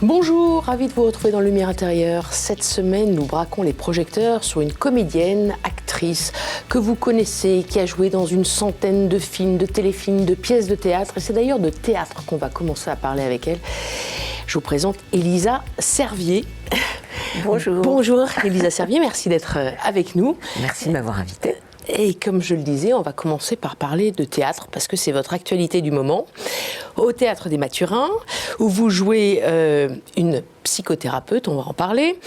Bonjour, ravi de vous retrouver dans Lumière intérieure. Cette semaine, nous braquons les projecteurs sur une comédienne, actrice que vous connaissez, qui a joué dans une centaine de films, de téléfilms, de pièces de théâtre. Et c'est d'ailleurs de théâtre qu'on va commencer à parler avec elle. Je vous présente Élisa Servier. Bonjour. Bonjour Élisa Servier, merci d'être avec nous. Merci de m'avoir invitée. Et comme je le disais, on va commencer par parler de théâtre, parce que c'est votre actualité du moment. Au Théâtre des Mathurins, où vous jouez une psychothérapeute, on va en parler.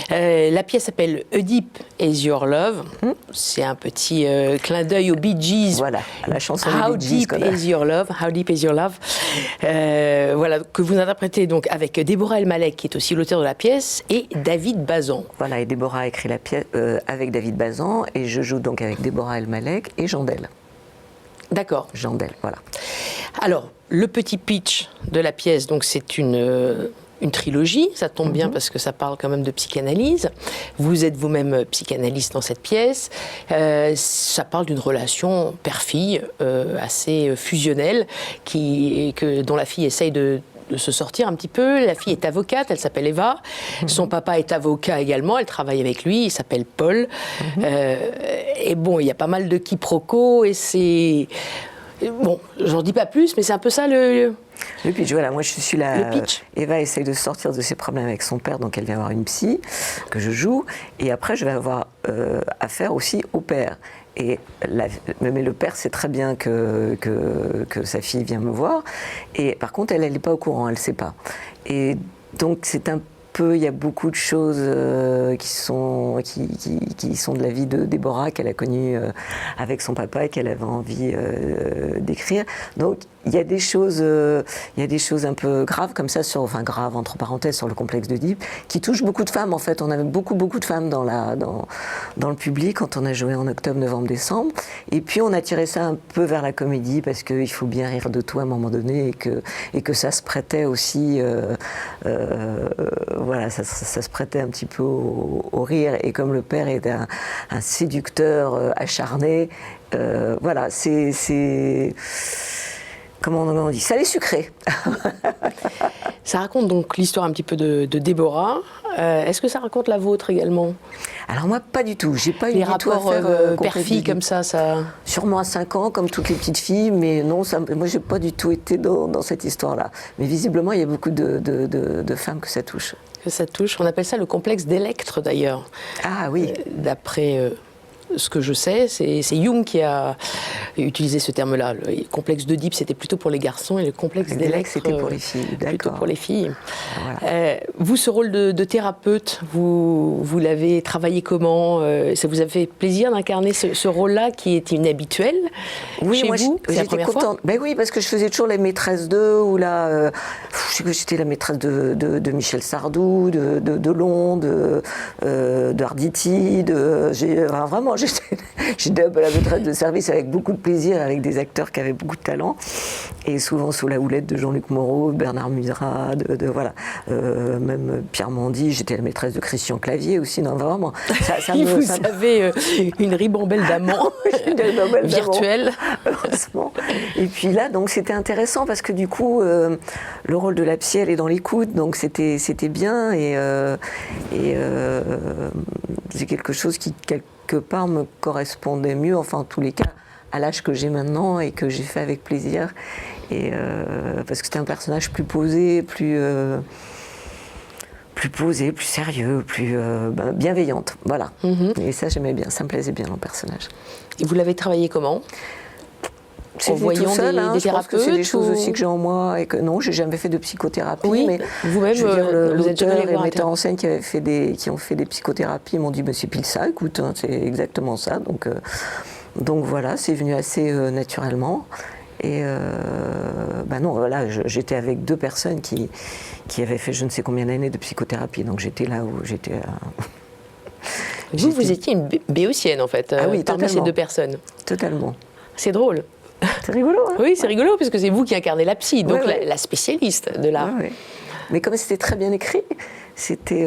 La pièce s'appelle Oedipe is Your Love. C'est un petit clin d'œil aux Bee Gees. Voilà, à la chanson How des Bee Gees. Deep is Your Love, How Deep is Your Love. Voilà, que vous interprétez donc avec Déborah Elmalek, qui est aussi l'auteur de la pièce, et David Bazan. Voilà, et Déborah a écrit la pièce avec David Bazan, et je joue donc avec Déborah Elmalek et Jandel. D'accord. Jandel, voilà. Alors, le petit pitch de la pièce, donc c'est une trilogie, ça tombe bien parce que ça parle quand même de psychanalyse. Vous êtes vous-même psychanalyste dans cette pièce. Ça parle d'une relation père-fille assez fusionnelle dont la fille essaye de se sortir un petit peu. La fille est avocate, elle s'appelle Eva. Son papa est avocat également, elle travaille avec lui, il s'appelle Paul. Et bon, il y a pas mal de quiproquos et c'est... Bon, j'en dis pas plus, mais c'est un peu ça le pitch, voilà, moi je suis là. Le pitch. Eva essaye de sortir de ses problèmes avec son père, donc elle vient voir une psy que je joue, et après je vais avoir affaire aussi au père. Mais le père sait très bien que sa fille vient me voir, et par contre elle n'est pas au courant, elle ne sait pas. Et donc c'est un peu, il y a beaucoup de choses qui sont de la vie de Déborah qu'elle a connue avec son papa et qu'elle avait envie d'écrire. Donc il y a des choses un peu graves comme ça, graves entre parenthèses, sur le complexe d'Oedipe, qui touchent beaucoup de femmes en fait. On avait beaucoup de femmes dans le public quand on a joué en octobre, novembre, décembre. Et puis on a tiré ça un peu vers la comédie parce qu'il faut bien rire de tout à un moment donné et que ça se prêtait aussi, voilà, ça se prêtait un petit peu au rire. Et comme le père est un séducteur acharné, voilà, c'est comment on dit, salé sucré. Ça raconte donc l'histoire un petit peu de Déborah. Est-ce que ça raconte la vôtre également? Alors moi, pas du tout. J'ai pas eu les du tout à rapports faire père-fille comme ça. Sûrement à 5 ans, comme toutes les petites filles, mais non, moi j'ai pas du tout été dans cette histoire-là. Mais visiblement, il y a beaucoup de femmes que ça touche. Que ça touche. On appelle ça le complexe d'Electre d'ailleurs. Ah oui. D'après ce que je sais, c'est Jung qui a utilisé ce terme-là. Le complexe d'Oedipe, c'était plutôt pour les garçons, et le complexe d'Electre, c'était pour les filles. Plutôt pour les filles. Voilà. Vous, ce rôle de thérapeute, vous l'avez travaillé comment? Ça vous a fait plaisir d'incarner ce rôle-là qui est inhabituel chez vous? C'est la première fois? Ben oui, parce que je faisais toujours les maîtresses d'eux, ou là, j'étais la maîtresse de Michel Sardou, de Delon, de Arditi, vraiment, j'étais un peu la maîtresse de service avec beaucoup de plaisir, avec des acteurs qui avaient beaucoup de talent, et souvent sous la houlette de Jean-Luc Moreau, Bernard Murat, voilà, même Pierre Mondy. J'étais la maîtresse de Christian Clavier aussi, non, vraiment. Vous avez une ribambelle d'amants virtuelle. Heureusement. Et puis là, donc c'était intéressant parce que du coup, le rôle de la psy, elle est dans l'écoute, donc c'était bien, et c'est quelque chose qui quelque part me correspondait mieux, enfin en tous les cas à l'âge que j'ai maintenant, et que j'ai fait avec plaisir, et parce que c'était un personnage plus posé, plus sérieux, plus bienveillante, voilà. Et ça j'aimais bien, ça me plaisait bien dans le personnage. Et vous l'avez travaillé comment? En voyant tout seul, des je pense que c'est des choses aussi que j'ai en moi, et que non, j'ai jamais fait de psychothérapie. Oui, mais vous-même, l'auteur et le metteur en scène qui ont fait des psychothérapies m'ont dit, c'est pile ça, écoute, hein, c'est exactement ça. Donc voilà, c'est venu assez naturellement. Et non, voilà, j'étais avec 2 personnes qui avaient fait je ne sais combien d'années de psychothérapie, donc j'étais là où j'étais. Vous étiez une béotienne en fait, ah oui, parmi ces 2 personnes. Totalement. C'est drôle. C'est rigolo, hein? Oui, c'est rigolo, parce que c'est vous qui incarnez la psy, donc la spécialiste de l'art. Ouais. Mais comme c'était très bien écrit, c'était...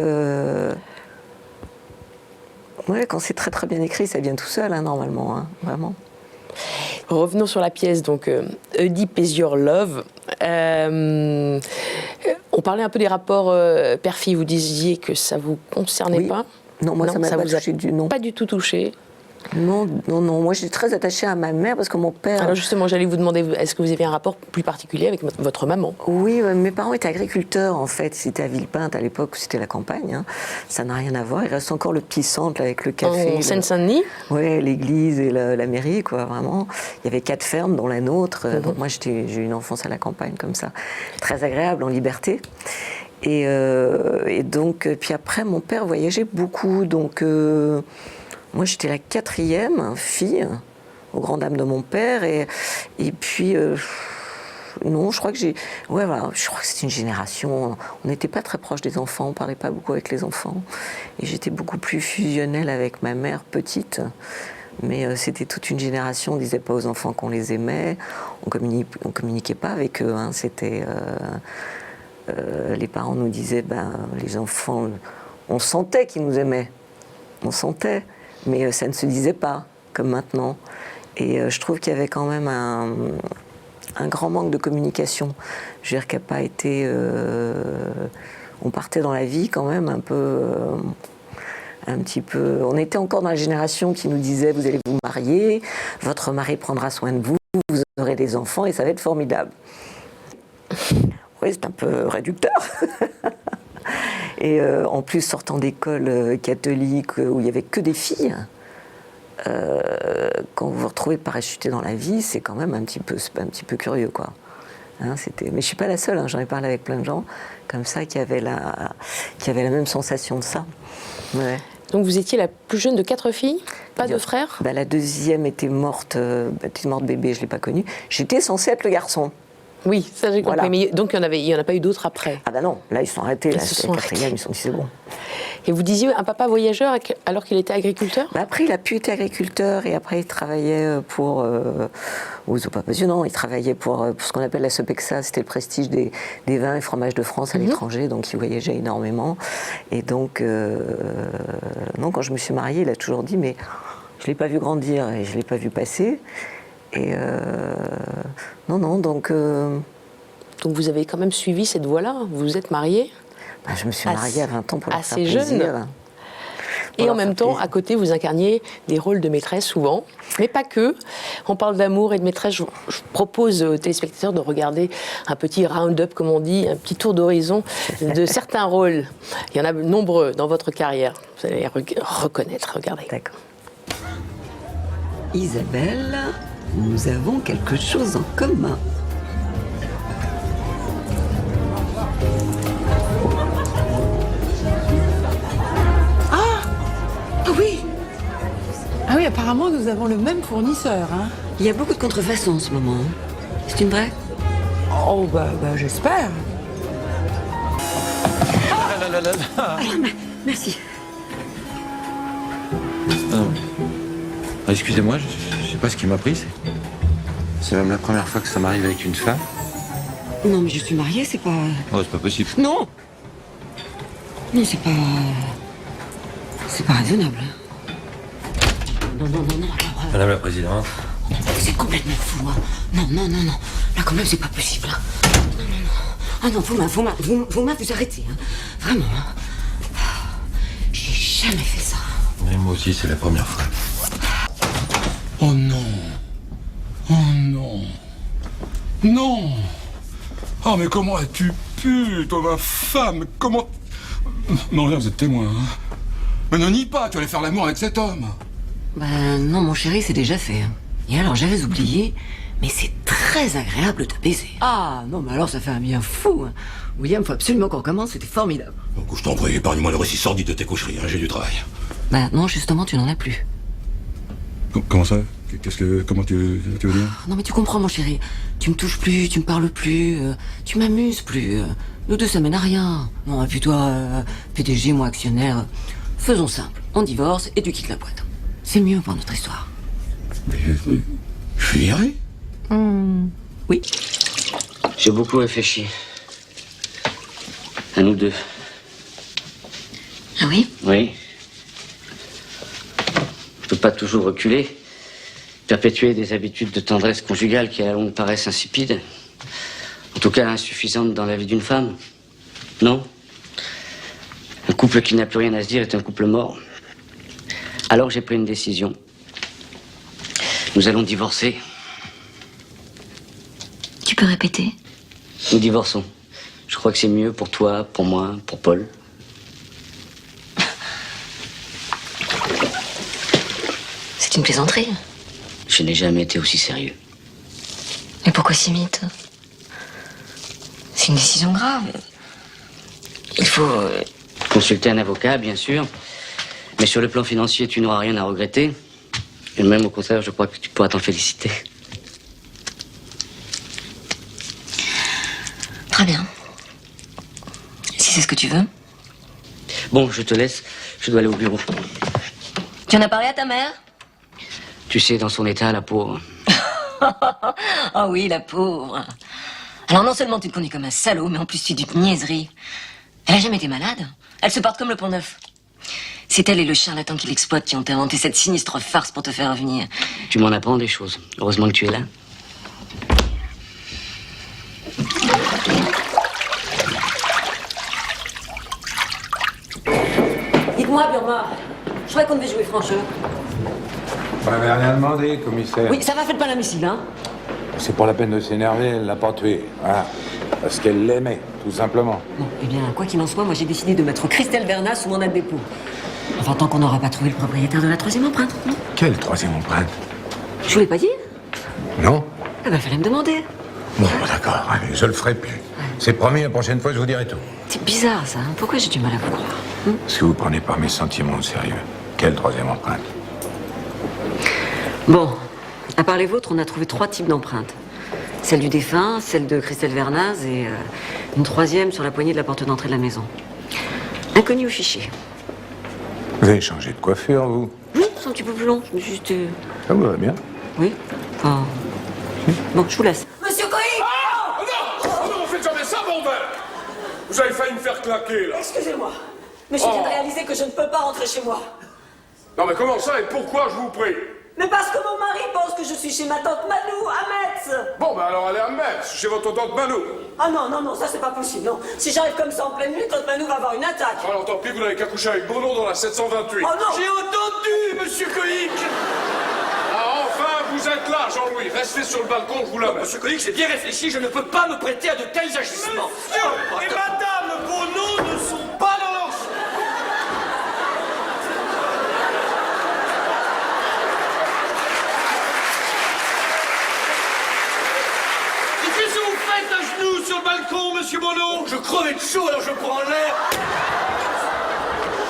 quand c'est très très bien écrit, ça vient tout seul, hein, normalement, hein, vraiment. Revenons sur la pièce, donc Oedipe is Your Love. On On parlait un peu des rapports père-fille. Vous disiez que ça vous concernait Oui. pas. Non, moi, ça m'a pas vous a touché non. pas du tout touché. Non. Moi, j'étais très attachée à ma mère parce que mon père... Alors justement, j'allais vous demander, est-ce que vous aviez un rapport plus particulier avec votre maman? Oui, mes parents étaient agriculteurs, en fait. C'était à Villepinte, à l'époque, où c'était la campagne. Hein. Ça n'a rien à voir. Il reste encore le petit centre, là, avec le café. En Seine-Saint-Denis? Oui, l'église et la mairie, quoi, vraiment. Il y avait 4 fermes, dont la nôtre. Donc moi, j'ai eu une enfance à la campagne, comme ça. Très agréable, en liberté. Et donc, puis après, mon père voyageait beaucoup, donc... moi, j'étais la 4e fille, aux grandes dames de mon père, et puis, non, je crois que je crois que c'est une génération, on n'était pas très proche des enfants, on parlait pas beaucoup avec les enfants, et j'étais beaucoup plus fusionnelle avec ma mère petite, mais c'était toute une génération, on disait pas aux enfants qu'on les aimait, on communiquait pas avec eux, hein, c'était... les parents nous disaient, les enfants, on sentait qu'ils nous aimaient, on sentait, mais ça ne se disait pas, comme maintenant. Et je trouve qu'il y avait quand même un grand manque de communication. Je veux dire qu'il n'y a pas été... on partait dans la vie quand même un petit peu... On était encore dans la génération qui nous disait, vous allez vous marier, votre mari prendra soin de vous, vous aurez des enfants et ça va être formidable. Oui, c'est un peu réducteur. Et en plus, sortant d'école catholique où il n'y avait que des filles, quand vous vous retrouvez parachuté dans la vie, c'est quand même un petit peu curieux, quoi. Hein, mais je ne suis pas la seule, hein, j'en ai parlé avec plein de gens comme ça qui avaient la même sensation de ça. Ouais. Donc vous étiez la plus jeune de 4 filles? Pas de frères? La 2e était morte bébé, je ne l'ai pas connue. J'étais censée être le garçon. Oui, ça j'ai compris. Voilà. Mais donc il n'y en a pas eu d'autres après? Ah non, là ils sont arrêtés, là c'était la 4e, ils sont dit c'est bon. Et vous disiez un papa voyageur alors qu'il était agriculteur? Après il a pu être agriculteur et après il travaillait pour... c'est pas passionnant, il travaillait pour ce qu'on appelle la Sopexa, c'était le prestige des vins et fromages de France à l'étranger, donc il voyageait énormément. Et donc, quand je me suis mariée, il a toujours dit, mais je ne l'ai pas vu grandir et je ne l'ai pas vu passer. Et donc vous avez quand même suivi cette voie-là? Vous vous êtes mariée? Je me suis mariée à 20 ans pour leur faire assez plaisir. Jeune. Et en même temps, à côté, vous incarniez des rôles de maîtresse souvent, mais pas que. On parle d'amour et de maîtresse. Je propose aux téléspectateurs de regarder un petit round-up, comme on dit, un petit tour d'horizon de certains rôles. Il y en a nombreux dans votre carrière. Vous allez les reconnaître. Regardez. D'accord. Isabelle, nous avons quelque chose en commun. Ah oui, apparemment, nous avons le même fournisseur. Hein. Il y a beaucoup de contrefaçons en ce moment. C'est une vraie? Oh, j'espère. Merci. Excusez-moi, je sais pas ce qui m'a pris. C'est même la première fois que ça m'arrive avec une femme. Non, mais je suis mariée, c'est pas... Oh, c'est pas possible. Non! Non, c'est pas raisonnable. Non. Alors, Madame la Présidente. c'est complètement fou, hein. Non. Là, quand même, c'est pas possible. Hein. Non. Ah non, vous arrêtez, hein. Vraiment, hein. J'ai jamais fait ça. Mais moi aussi, c'est la première fois. Oh non. Non. Oh, mais comment as-tu pu, toi, ma femme? Comment... Non, rien, vous êtes témoin, hein. Mais ne nie pas, tu allais faire l'amour avec cet homme. Non, mon chéri, c'est déjà fait. Et alors, j'avais oublié, mais c'est très agréable de baiser. Ah, non, mais alors, ça fait un bien fou. Hein. William, faut absolument qu'on recommence, c'était formidable. Donc, je t'en prie, épargne-moi le récit sordide de tes coucheries, hein, j'ai du travail. Non, justement, tu n'en as plus. Comment ça? Comment tu veux dire? Non, mais tu comprends, mon chéri. Tu me touches plus, tu me parles plus, tu m'amuses plus. Nous deux, ça mène à rien. Non, et puis toi, PDG, moi, actionnaire. Faisons simple, on divorce et tu quittes la boîte. C'est mieux pour notre histoire. Mais je suis viré? Oui. J'ai beaucoup réfléchi. À nous deux. Ah oui? Oui. Je peux pas toujours reculer, perpétuer des habitudes de tendresse conjugale qui à la longue paraissent insipides, en tout cas insuffisantes dans la vie d'une femme. Non. Un couple qui n'a plus rien à se dire est un couple mort. Alors j'ai pris une décision. Nous allons divorcer. Tu peux répéter? Nous divorçons. Je crois que c'est mieux pour toi, pour moi, pour Paul. C'est une plaisanterie. Je n'ai jamais été aussi sérieux. Mais pourquoi si vite? C'est une décision grave. Il faut... Consulter un avocat, bien sûr. Mais sur le plan financier, tu n'auras rien à regretter. Et même au contraire, je crois que tu pourras t'en féliciter. Très bien. Si c'est ce que tu veux. Bon, je te laisse. Je dois aller au bureau. Tu en as parlé à ta mère? Tu sais, dans son état, la pauvre. Ah oui, la pauvre. Alors non seulement tu te connais comme un salaud, mais en plus tu dis de niaiserie. Elle a jamais été malade. Elle se porte comme le Pont-Neuf. C'est elle et le charlatan qui l'exploite qui ont inventé cette sinistre farce pour te faire venir. Tu m'en apprends des choses. Heureusement que tu es là. Dites-moi, Burma, je croyais qu'on devait jouer franc-jeu. Vous m'avez rien demandé, commissaire. Oui, ça va, faites pas l'imbécile, hein. C'est pas la peine de s'énerver, elle l'a pas tué. Voilà. Parce qu'elle l'aimait, tout simplement. Bon, eh bien, quoi qu'il en soit, moi j'ai décidé de mettre Christelle Verna sous mandat de dépôt. Enfin, tant qu'on n'aura pas trouvé le propriétaire de la troisième empreinte. Quelle troisième empreinte? Je vous l'ai pas dit? Non? Eh ben, fallait me demander. Bon, d'accord, allez, je le ferai plus. C'est promis, la prochaine fois, je vous dirai tout. C'est bizarre, ça. Hein. Pourquoi j'ai du mal à vous croire? Parce que vous prenez pas mes sentiments au sérieux. Quelle troisième empreinte? Bon, à part les vôtres, on a trouvé 3 types d'empreintes. Celle du défunt, celle de Christelle Vernaz et une troisième sur la poignée de la porte d'entrée de la maison. Inconnu au fichier. Vous avez changé de coiffure, vous? Oui, c'est un petit peu plus long. Je me suis juste... Ça vous va bien? Oui, enfin... Bon, je vous laisse. Monsieur Coy! Ah non! Oh non, faites jamais ça, bordel! Vous avez failli me faire claquer, là. Excusez-moi, mais je viens de réaliser que je ne peux pas rentrer chez moi. Non, mais comment ça et pourquoi, je vous prie? Mais parce que mon mari pense que je suis chez ma tante Manou, à Metz. Bon, ben alors allez à Metz, chez votre tante Manou. Ah non, non, non, ça c'est pas possible, non. Si j'arrive comme ça en pleine nuit, tante Manou va avoir une attaque. Alors tant pis, vous n'avez qu'à coucher avec Bono dans la 728. Oh non! J'ai entendu, monsieur Coïc! Ah, enfin, vous êtes là, Jean-Louis. Restez sur le balcon, je vous la mets. Monsieur Coïc, j'ai bien réfléchi, je ne peux pas me prêter à de tels agissements. Et madame Bono ne sont pas dans leur... Qu'est-ce que vous faites à genoux sur le balcon, monsieur Bono? Je crevais de chaud, alors je prends l'air.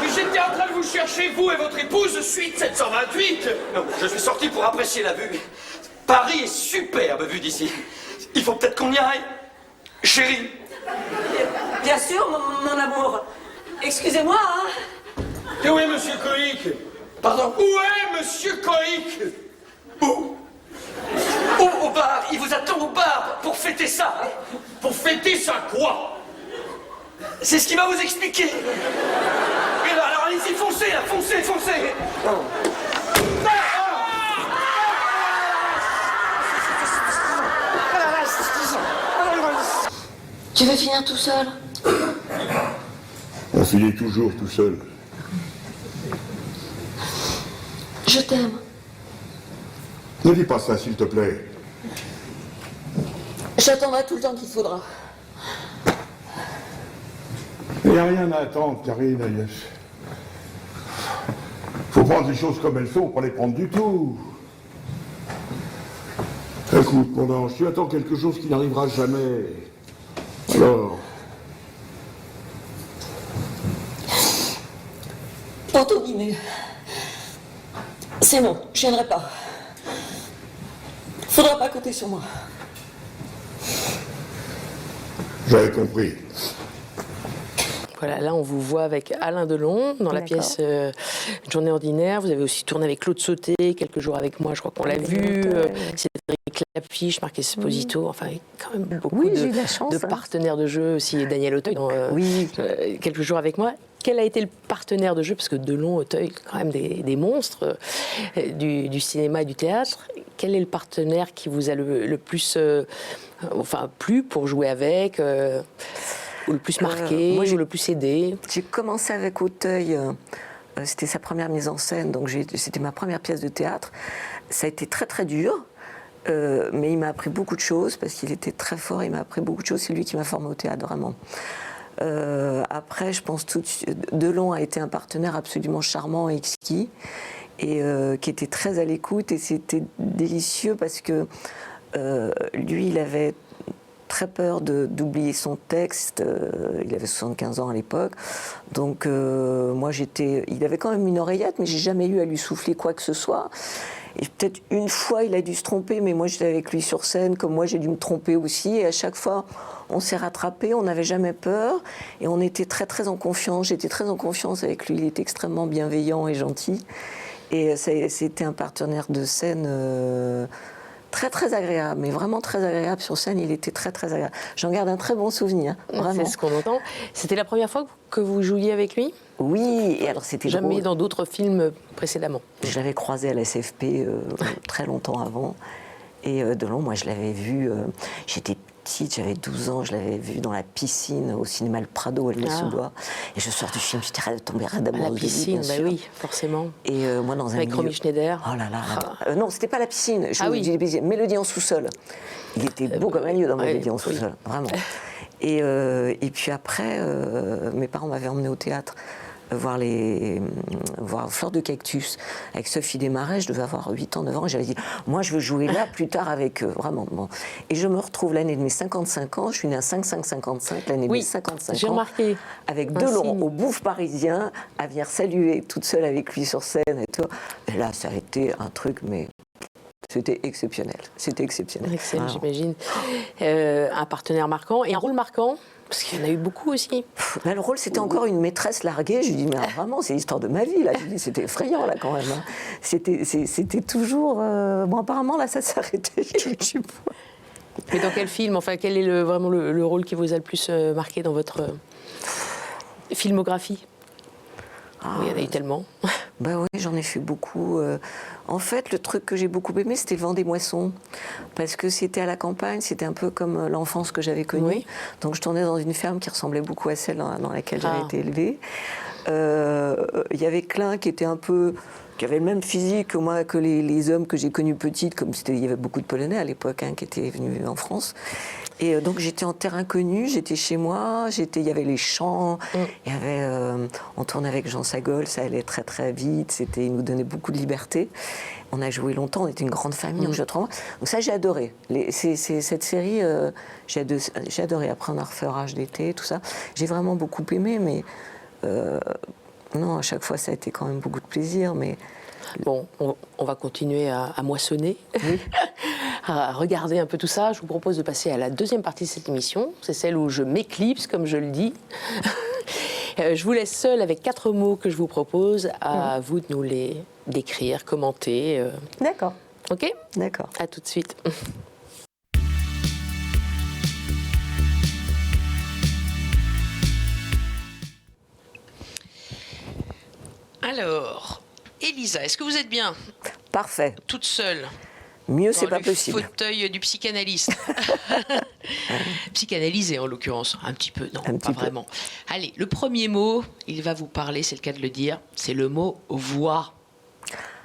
Mais j'étais en train de vous chercher, vous et votre épouse, suite 728. Non, je suis sorti pour apprécier la vue. Paris est superbe, vue d'ici. Il faut peut-être qu'on y aille. Chérie. Bien sûr, mon amour. Excusez-moi, hein. Et où est monsieur Coïc? Pardon? Où est monsieur Coïc? Où? Au bar, il vous attend au bar pour fêter ça. Pour fêter ça quoi? C'est ce qu'il va vous expliquer. Et là, alors allez-y, foncez là, foncez, foncez. Tu veux finir tout seul? On finit toujours tout seul. Je t'aime. Ne dis pas ça, s'il te plaît. J'attendrai tout le temps qu'il faudra. Il n'y a rien à attendre, Karine, Agnès. Faut prendre les choses comme elles sont, pas les prendre du tout. Écoute, mon ange, tu attends quelque chose qui n'arrivera jamais. Alors... Anthony, mais... C'est non, je viendrai pas. Faudra pas compter sur moi. J'avais compris. Voilà, là on vous voit avec Alain Delon dans la pièce Une journée ordinaire. Vous avez aussi tourné avec Claude Sauté, quelques jours avec moi, je crois qu'on l'a vu. Cédric Lapiche, Marc Esposito, enfin quand même beaucoup j'ai eu de la chance, de partenaires de jeu aussi. Et Daniel Auteuil dans quelques jours avec moi. Quel a été le partenaire de jeu? Parce que Delon, Auteuil, quand même des monstres du cinéma et du théâtre. Quel est le partenaire qui vous a le plus plu pour jouer avec Ou le plus marqué, moi, ou le plus aidé? J'ai commencé avec Auteuil, c'était sa première mise en scène, donc c'était ma première pièce de théâtre. Ça a été très très dur, mais il m'a appris beaucoup de choses, parce qu'il était très fort, il m'a appris beaucoup de choses, c'est lui qui m'a formé au théâtre, vraiment. Après, je pense Delon a été un partenaire absolument charmant et exquis, et qui était très à l'écoute, et c'était délicieux parce que lui, il avait très peur d'oublier son texte. Il avait 75 ans à l'époque. Donc, moi, il avait quand même une oreillette, mais j'ai jamais eu à lui souffler quoi que ce soit. Et peut-être une fois, il a dû se tromper, mais moi, j'étais avec lui sur scène, comme moi, j'ai dû me tromper aussi. Et à chaque fois, on s'est rattrapés, on n'avait jamais peur. Et on était très, très en confiance. J'étais très en confiance avec lui. Il était extrêmement bienveillant et gentil. Et c'était un partenaire de scène très très agréable, mais vraiment très agréable sur scène. Il était très très agréable. J'en garde un très bon souvenir, vraiment. C'est ce qu'on entend. C'était la première fois que vous jouiez avec lui? Oui, et alors c'était jamais drôle. Dans d'autres films précédemment? Je l'avais croisé à la SFP très longtemps avant. Et Delon, moi je l'avais vu, j'étais petite, j'avais 12 ans, je l'avais vu dans la piscine au cinéma Le Prado, à Aulnay-sous-Bois. Et je sors du film, j'étais tombée raide d'amour. La piscine, bah oui, forcément. Et moi dans un avec Romy Schneider. Oh là là. Non, c'était pas la piscine. Oui. Mélodie en sous-sol. Il était beau comme un lieu dans Mélodie en sous-sol, vraiment. Et puis après, mes parents m'avaient emmené au théâtre voir Fleur de Cactus avec Sophie Desmarais. Je devais avoir 8 ans, 9 ans. J'avais dit, moi, je veux jouer là plus tard avec eux, vraiment. Bon. Et je me retrouve l'année de mes 55 ans. Je suis née à 5-5-55, l'année de mes 55 ans. J'ai remarqué. Avec Delon au Bouffe parisien, à venir saluer toute seule avec lui sur scène et tout. Et là, ça a été un truc, mais c'était exceptionnel. C'était exceptionnel. Excellent, j'imagine. Un partenaire marquant et un rôle marquant? Parce qu'il y en a eu beaucoup aussi. Mais le rôle, c'était encore une maîtresse larguée. Je lui dis, mais alors, vraiment, c'est l'histoire de ma vie, là. Je lui dis, c'était effrayant, là, quand même. Hein. C'était toujours... Bon, apparemment, là, ça s'arrêtait. Mais dans quel film? Enfin, quel est vraiment le rôle qui vous a le plus marqué dans votre filmographie? Oui, il y en a eu tellement. Ben oui, j'en ai fait beaucoup. En fait, le truc que j'ai beaucoup aimé, c'était le vent des moissons. Parce que c'était à la campagne, c'était un peu comme l'enfance que j'avais connue. Oui. Donc je tournais dans une ferme qui ressemblait beaucoup à celle dans laquelle j'avais été élevée. Il y avait Klein qui était qui avait le même physique que moi, que les hommes que j'ai connus petites, comme il y avait beaucoup de Polonais à l'époque qui étaient venus en France. Et donc j'étais en terrain connu, j'étais chez moi, il y avait les champs, il y avait, on tournait avec Jean Sagol, ça allait très très vite, il nous donnait beaucoup de liberté. On a joué longtemps, on était une grande famille, donc ça j'ai adoré. Cette série, j'ai adoré. Après on a refait Orage d'été, tout ça. J'ai vraiment beaucoup aimé, mais non, à chaque fois ça a été quand même beaucoup de plaisir, mais... Bon, on va continuer à moissonner, à regarder un peu tout ça. Je vous propose de passer à la deuxième partie de cette émission. C'est celle où je m'éclipse, comme je le dis. Je vous laisse seule avec 4 mots que je vous propose. À vous de nous les décrire, commenter. D'accord. OK ? D'accord. À tout de suite. Alors... Elisa, est-ce que vous êtes bien? Parfait. Toute seule? Mieux, c'est pas possible. Dans le fauteuil du psychanalyste. Psychanalysé, en l'occurrence. Un petit peu, non, pas vraiment. Allez, le premier mot, il va vous parler, c'est le cas de le dire, c'est le mot voix.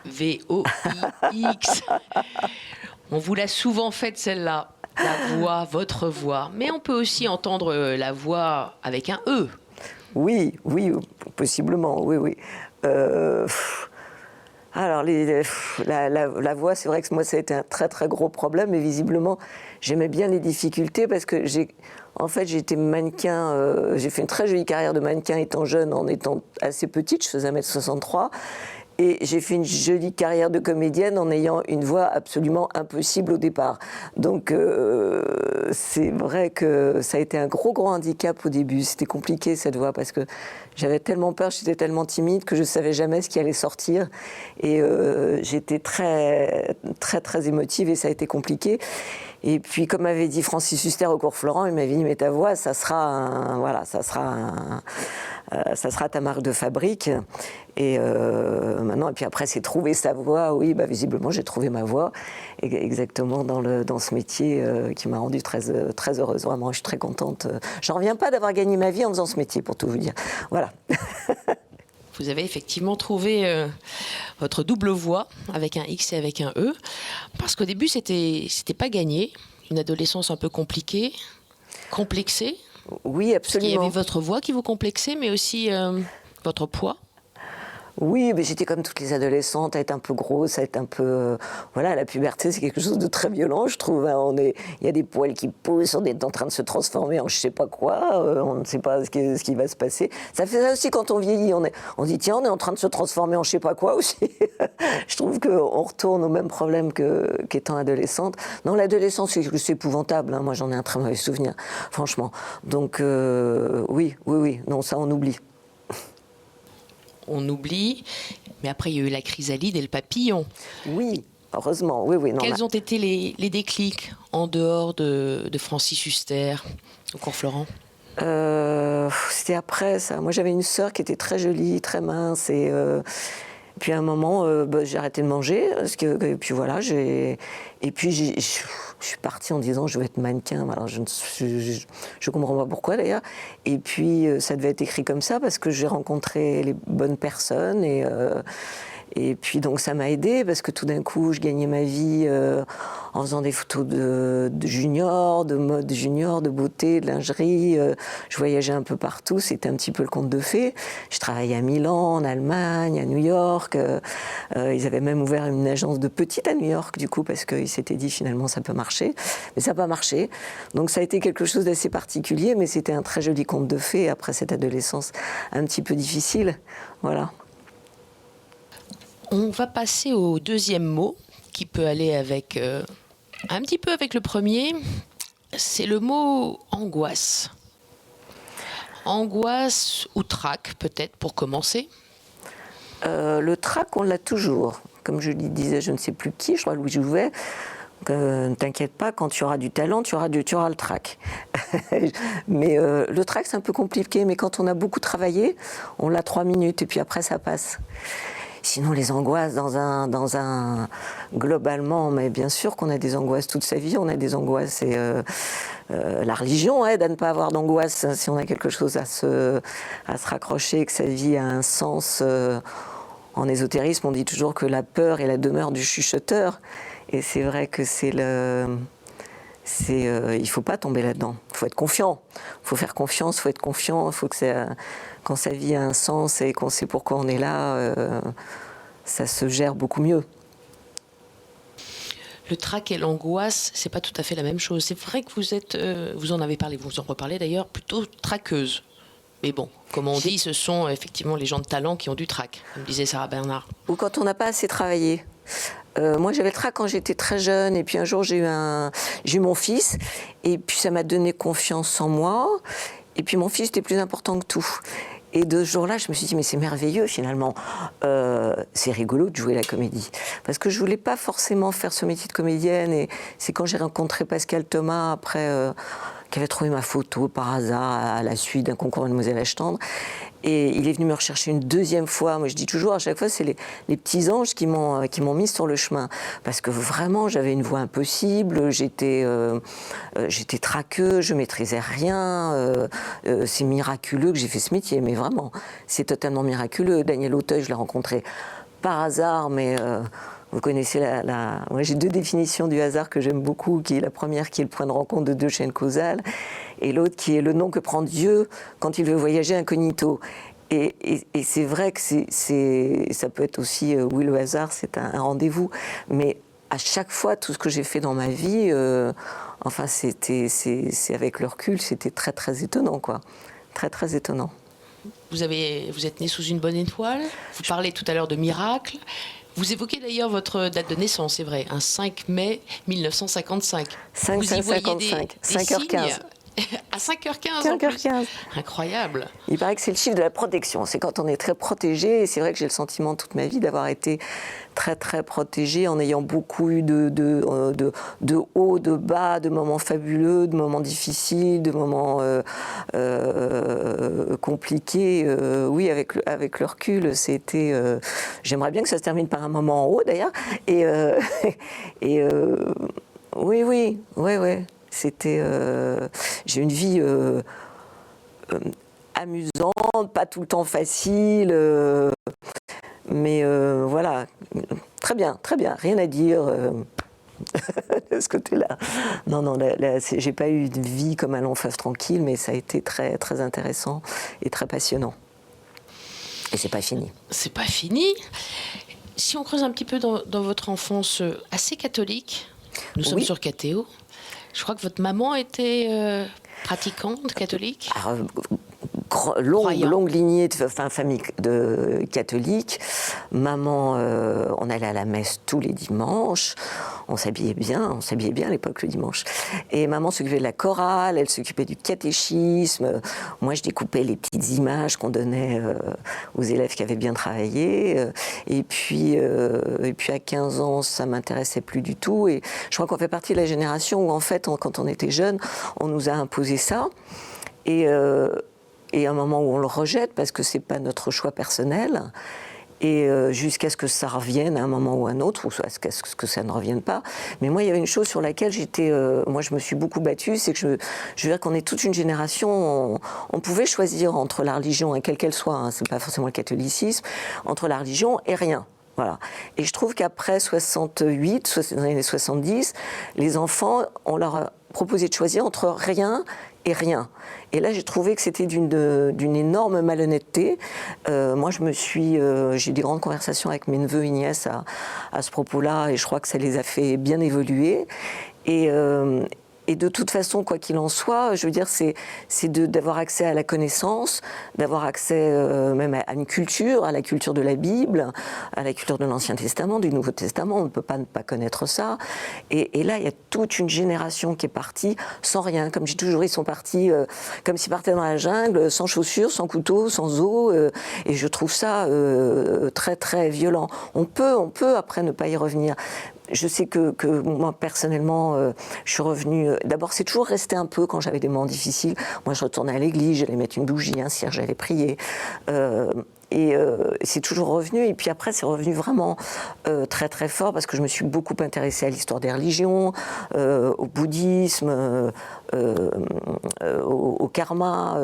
V-O-I-X. On vous l'a souvent faite, celle-là. La voix, votre voix. Mais on peut aussi entendre la voix avec un E. Oui, possiblement, oui. Alors, la voix, c'est vrai que moi, ça a été un très, très gros problème. Et visiblement, j'aimais bien les difficultés parce que j'étais mannequin. J'ai fait une très jolie carrière de mannequin étant jeune, en étant assez petite. Je faisais 1m63. Et j'ai fait une jolie carrière de comédienne en ayant une voix absolument impossible au départ. Donc, c'est vrai que ça a été un gros handicap au début. C'était compliqué, cette voix, parce que j'avais tellement peur, j'étais tellement timide que je ne savais jamais ce qui allait sortir. Et j'étais très, très, très émotive et ça a été compliqué. Et puis, comme avait dit Francis Huster au cours Florent, il m'avait dit, mais ta voix, ça sera ça sera ta marque de fabrique. Et maintenant, et puis après, c'est trouver sa voie. Oui, bah, visiblement, j'ai trouvé ma voie exactement dans ce métier qui m'a rendue très, très heureuse. Vraiment, je suis très contente. J'en reviens pas d'avoir gagné ma vie en faisant ce métier, pour tout vous dire. Voilà. Vous avez effectivement trouvé votre double voie avec un X et avec un E, parce qu'au début, c'était pas gagné. Une adolescence un peu compliquée, complexée. Oui, absolument. Il y avait votre voix qui vous complexait, mais aussi votre poids. Oui, mais j'étais comme toutes les adolescentes, à être un peu grosse, à être un peu... voilà, la puberté, c'est quelque chose de très violent, je trouve. Hein. Il y a des poils qui poussent, on est en train de se transformer en je sais pas quoi, on ne sait pas ce qui va se passer. Ça fait ça aussi quand on vieillit, on dit tiens, on est en train de se transformer en je sais pas quoi aussi. Je trouve qu'on retourne au même problème qu'étant adolescente. Non, l'adolescence, c'est épouvantable, hein. Moi j'en ai un très mauvais souvenir, franchement. Donc oui, non, ça on oublie. On oublie, mais après il y a eu la chrysalide et le papillon. Oui, heureusement, oui. Non, Quels ont été les déclics en dehors de Francis Huster au cours Florent? C'était après ça. Moi j'avais une sœur qui était très jolie, très mince et puis à un moment j'ai arrêté de manger et puis voilà, je suis partie en disant je vais être mannequin. Alors je comprends pas pourquoi d'ailleurs. Et puis ça devait être écrit comme ça parce que j'ai rencontré les bonnes personnes et puis donc ça m'a aidée parce que tout d'un coup je gagnais ma vie en faisant des photos de junior, de mode junior, de beauté, de lingerie. Je voyageais un peu partout, c'était un petit peu le conte de fées. Je travaillais à Milan, en Allemagne, à New York. Ils avaient même ouvert une agence de petite à New York du coup parce qu'ils s'étaient dit finalement ça peut marcher. Mais ça n'a pas marché. Donc ça a été quelque chose d'assez particulier, mais c'était un très joli conte de fées après cette adolescence un petit peu difficile. Voilà. On va passer au deuxième mot qui peut aller avec un petit peu avec le premier. C'est le mot angoisse. Angoisse ou trac peut-être pour commencer. Le trac, on l'a toujours. Comme je disais, je ne sais plus qui, je crois Louis Jouvet. Ne t'inquiète pas, quand tu auras du talent, tu auras le trac. Mais le trac, c'est un peu compliqué. Mais quand on a beaucoup travaillé, on l'a 3 minutes et puis après, ça passe. Sinon, les angoisses globalement, mais bien sûr qu'on a des angoisses toute sa vie, on a des angoisses et la religion aide à ne pas avoir d'angoisse si on a quelque chose à se raccrocher, que sa vie a un sens. En ésotérisme, on dit toujours que la peur est la demeure du chuchoteur, et c'est vrai que il faut pas tomber là-dedans. Il faut être confiant. Il faut faire confiance. Il faut être confiant. Il faut que quand sa vie a un sens et qu'on sait pourquoi on est là, ça se gère beaucoup mieux. Le trac et l'angoisse, c'est pas tout à fait la même chose. C'est vrai que vous êtes, vous en avez parlé, vous en reparlez d'ailleurs, plutôt traqueuse. Mais bon, comme on dit, ce sont effectivement les gens de talent qui ont du trac, comme disait Sarah Bernard. Ou quand on n'a pas assez travaillé. Moi, j'avais le trac quand j'étais très jeune, et puis un jour, j'ai eu mon fils, et puis ça m'a donné confiance en moi, et puis mon fils était plus important que tout. Et de ce jour-là, je me suis dit, mais c'est merveilleux finalement, c'est rigolo de jouer la comédie. Parce que je voulais pas forcément faire ce métier de comédienne, et c'est quand j'ai rencontré Pascal Thomas, après, qui avait trouvé ma photo par hasard à la suite d'un concours de Mademoiselle Ashtendre. Et il est venu me rechercher une deuxième fois. Moi, je dis toujours, à chaque fois, c'est les petits anges qui m'ont mis sur le chemin. Parce que vraiment, j'avais une voix impossible, j'étais traqueuse, je maîtrisais rien. C'est miraculeux que j'ai fait ce métier, mais vraiment, c'est totalement miraculeux. Daniel Auteuil, je l'ai rencontré par hasard, mais vous connaissez Moi, j'ai 2 définitions du hasard que j'aime beaucoup, qui est la première qui est le point de rencontre de 2 chaînes causales, et l'autre qui est le nom que prend Dieu quand il veut voyager incognito. Et c'est vrai que ça peut être aussi, oui, le hasard, c'est un rendez-vous, mais à chaque fois, tout ce que j'ai fait dans ma vie, enfin, c'est avec le recul, c'était très, très étonnant, quoi. Très, très étonnant. Vous êtes né sous une bonne étoile, vous parlez tout à l'heure de miracle. Vous évoquez d'ailleurs votre date de naissance, c'est vrai, un 5 mai 1955. 5h55, 5h15. À 5h15 5h15. Incroyable. Il paraît que c'est le chiffre de la protection. C'est quand on est très protégé. Et c'est vrai que j'ai le sentiment toute ma vie d'avoir été très très protégée en ayant beaucoup eu de hauts, de bas, de moments fabuleux, de moments difficiles, de moments compliqué. Oui, avec le recul, c'était. J'aimerais bien que ça se termine par un moment en haut, d'ailleurs. Et oui. C'était. J'ai une vie amusante, pas tout le temps facile, mais voilà. Très bien, rien à dire. De ce côté-là. Non, j'ai pas eu de vie comme un long fleuve tranquille, mais ça a été très, très intéressant et très passionnant. Et c'est pas fini. C'est pas fini. Si on creuse un petit peu dans votre enfance assez catholique, nous sommes sur KTO, je crois que votre maman était pratiquante catholique. Alors, longue lignée de famille de catholique. Maman, on allait à la messe tous les dimanches. On s'habillait bien à l'époque le dimanche. Et maman s'occupait de la chorale, elle s'occupait du catéchisme. Moi, je découpais les petites images qu'on donnait aux élèves qui avaient bien travaillé. Et puis à 15 ans, ça m'intéressait plus du tout. Et je crois qu'on fait partie de la génération où, en fait, quand on était jeune, on nous a imposé ça. Et à un moment où on le rejette parce que c'est pas notre choix personnel, et jusqu'à ce que ça revienne à un moment ou à un autre, ou soit à ce que ça ne revienne pas. Mais moi, il y avait une chose sur laquelle moi, je me suis beaucoup battue, c'est que je veux dire qu'on est toute une génération, on pouvait choisir entre la religion, quelle qu'elle soit, hein, c'est pas forcément le catholicisme, entre la religion et rien. Voilà. Et je trouve qu'après 68, dans les années 70, les enfants, on leur a proposé de choisir entre rien et rien. Et là, j'ai trouvé que c'était d'une énorme malhonnêteté. Moi, j'ai eu des grandes conversations avec mes neveux et nièces à ce propos-là, et je crois que ça les a fait bien évoluer. Et de toute façon, quoi qu'il en soit, je veux dire, c'est d'avoir accès à la connaissance, d'avoir accès même à une culture, à la culture de la Bible, à la culture de l'Ancien Testament, du Nouveau Testament. On ne peut pas ne pas connaître ça. Et là, il y a toute une génération qui est partie sans rien. Comme je dis toujours, ils sont partis comme s'ils partaient dans la jungle, sans chaussures, sans couteau, sans eau. Et je trouve ça très, très violent. On peut après ne pas y revenir. Je sais que moi, personnellement, je suis revenue... D'abord, c'est toujours resté un peu quand j'avais des moments difficiles. Moi, je retournais à l'église, j'allais mettre une bougie, un cierge, j'allais prier. Et c'est toujours revenu. Et puis après, c'est revenu vraiment très, très fort parce que je me suis beaucoup intéressée à l'histoire des religions, au bouddhisme, au karma.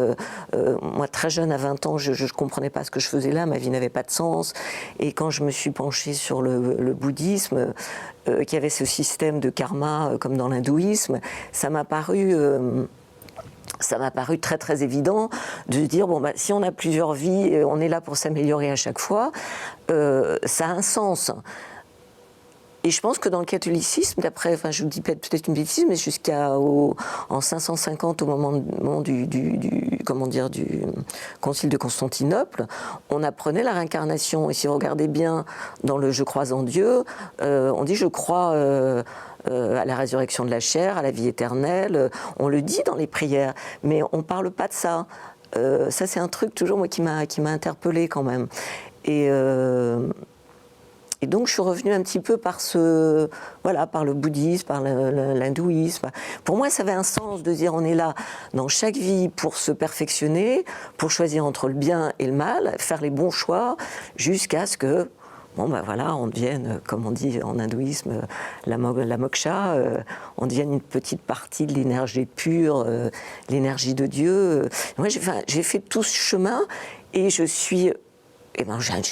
Moi, très jeune, à 20 ans, je ne comprenais pas ce que je faisais là. Ma vie n'avait pas de sens. Et quand je me suis penchée sur le bouddhisme, qui avait ce système de karma comme dans l'hindouisme, ça m'a paru très très évident de dire si on a plusieurs vies, on est là pour s'améliorer à chaque fois, ça a un sens. Et je pense que dans le catholicisme, je vous dis peut-être une bêtise, mais en 550, au moment du concile de Constantinople, on apprenait la réincarnation. Et si vous regardez bien dans le « Je crois en Dieu », on dit « Je crois à la résurrection de la chair, à la vie éternelle ». On le dit dans les prières, mais on ne parle pas de ça. Ça, c'est un truc toujours moi qui m'a interpellée quand même. Et donc, je suis revenue un petit peu par le bouddhisme, par l'hindouisme. Pour moi, ça avait un sens de dire on est là dans chaque vie pour se perfectionner, pour choisir entre le bien et le mal, faire les bons choix, jusqu'à ce que, on devienne, comme on dit en hindouisme, la moksha, on devienne une petite partie de l'énergie pure, l'énergie de Dieu. Moi, j'ai fait tout ce chemin et je vais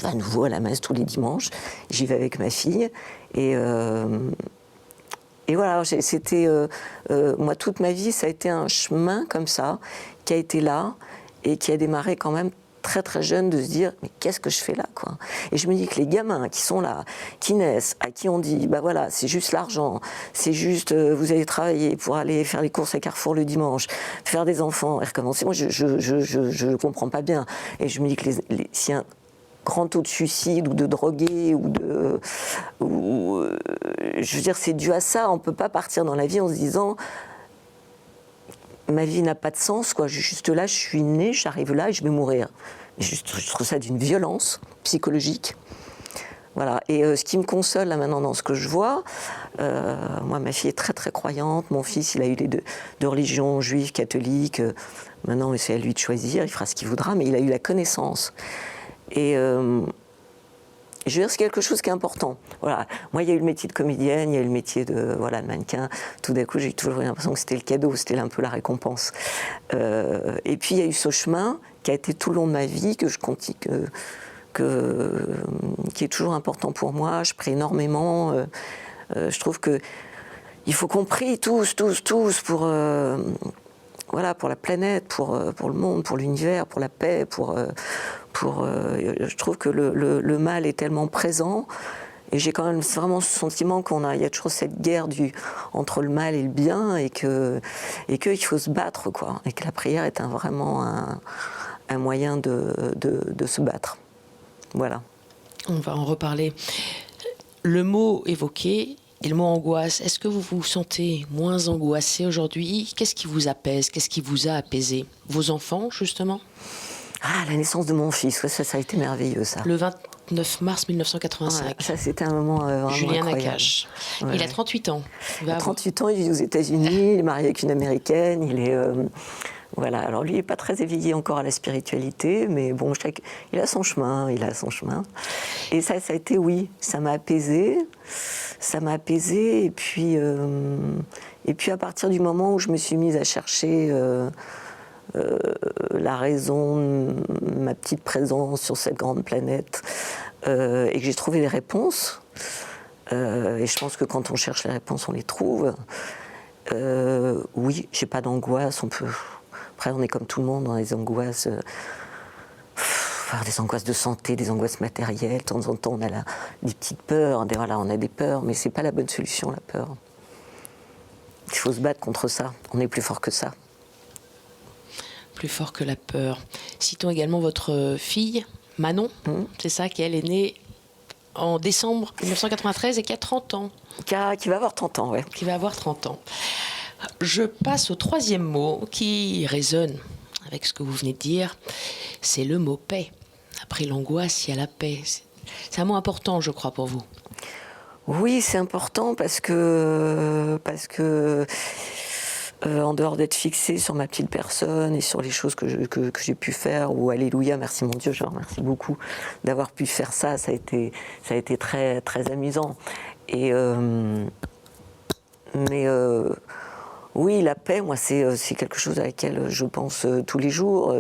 à nouveau à la messe tous les dimanches. J'y vais avec ma fille. Et voilà, moi, toute ma vie, ça a été un chemin comme ça, qui a été là, et qui a démarré quand même très très jeune, de se dire, mais qu'est-ce que je fais là, quoi. Et je me dis que les gamins qui sont là, qui naissent, à qui on dit, c'est juste l'argent, c'est juste, vous allez travailler pour aller faire les courses à Carrefour le dimanche, faire des enfants et recommencer. Moi, je ne comprends pas bien. Et je me dis que si un grand taux de suicide ou de drogués je veux dire, c'est dû à ça. On ne peut pas partir dans la vie en se disant ma vie n'a pas de sens, quoi. Juste là, je suis née, j'arrive là et je vais mourir. Je trouve ça d'une violence psychologique. Voilà. Et ce qui me console là maintenant dans ce que je vois, moi ma fille est très très croyante, mon fils il a eu les deux religions, juive, catholique, maintenant c'est à lui de choisir, il fera ce qu'il voudra, mais il a eu la connaissance. Et je veux dire, c'est quelque chose qui est important. Voilà. Moi, il y a eu le métier de comédienne, il y a eu le métier de mannequin. Tout d'un coup, j'ai toujours eu l'impression que c'était le cadeau, c'était un peu la récompense. Et puis, il y a eu ce chemin qui a été tout le long de ma vie, que je continue, qui est toujours important pour moi. Je prie énormément. Je trouve que il faut qu'on prie tous pour voilà, pour la planète, pour le monde, pour l'univers, pour la paix, je trouve que le mal est tellement présent. Et j'ai quand même vraiment ce sentiment il y a toujours cette guerre entre le mal et le bien, et qu'il faut se battre, quoi. Et que la prière est vraiment un moyen de se battre. Voilà. On va en reparler. Le mot évoqué et le mot angoisse, est-ce que vous vous sentez moins angoissé aujourd'hui? Qu'est-ce qui vous apaise? Qu'est-ce qui vous a apaisé? Vos enfants, justement? Ah, la naissance de mon fils, ouais, ça a été merveilleux, ça. Le 29 mars 1985. Ouais, ça, c'était un moment vraiment Julien incroyable. Nakache. Ouais. Il a 38 ans. Il a 38 ans, il vit aux États-Unis, il est marié avec une Américaine, il est... Voilà, alors lui, il n'est pas très éveillé encore à la spiritualité, mais bon, il a son chemin, Et ça a été, oui, ça m'a apaisé, et puis à partir du moment où je me suis mise à chercher la raison, ma petite présence sur cette grande planète, et que j'ai trouvé les réponses, et je pense que quand on cherche les réponses, on les trouve, oui, j'ai pas d'angoisse, Après, on est comme tout le monde dans des angoisses, des angoisses de santé, des angoisses matérielles. De temps en temps, on a des petites peurs, on a des peurs, mais c'est pas la bonne solution, la peur. Il faut se battre contre ça. On est plus fort que ça. Plus fort que la peur. Citons également votre fille, Manon, c'est ça, qui elle est née en décembre 1993 et qui a 30 ans. Qui va avoir 30 ans, oui. Qui va avoir 30 ans. Je passe au troisième mot qui résonne avec ce que vous venez de dire, c'est le mot paix. Après l'angoisse, il y a la paix. C'est un mot important, je crois, pour vous. Oui, c'est important parce que en dehors d'être fixée sur ma petite personne et sur les choses que j'ai pu faire, ou alléluia, merci mon Dieu, je remercie beaucoup d'avoir pu faire ça. Ça a été très, très amusant. Oui, la paix, moi, c'est quelque chose à laquelle je pense tous les jours.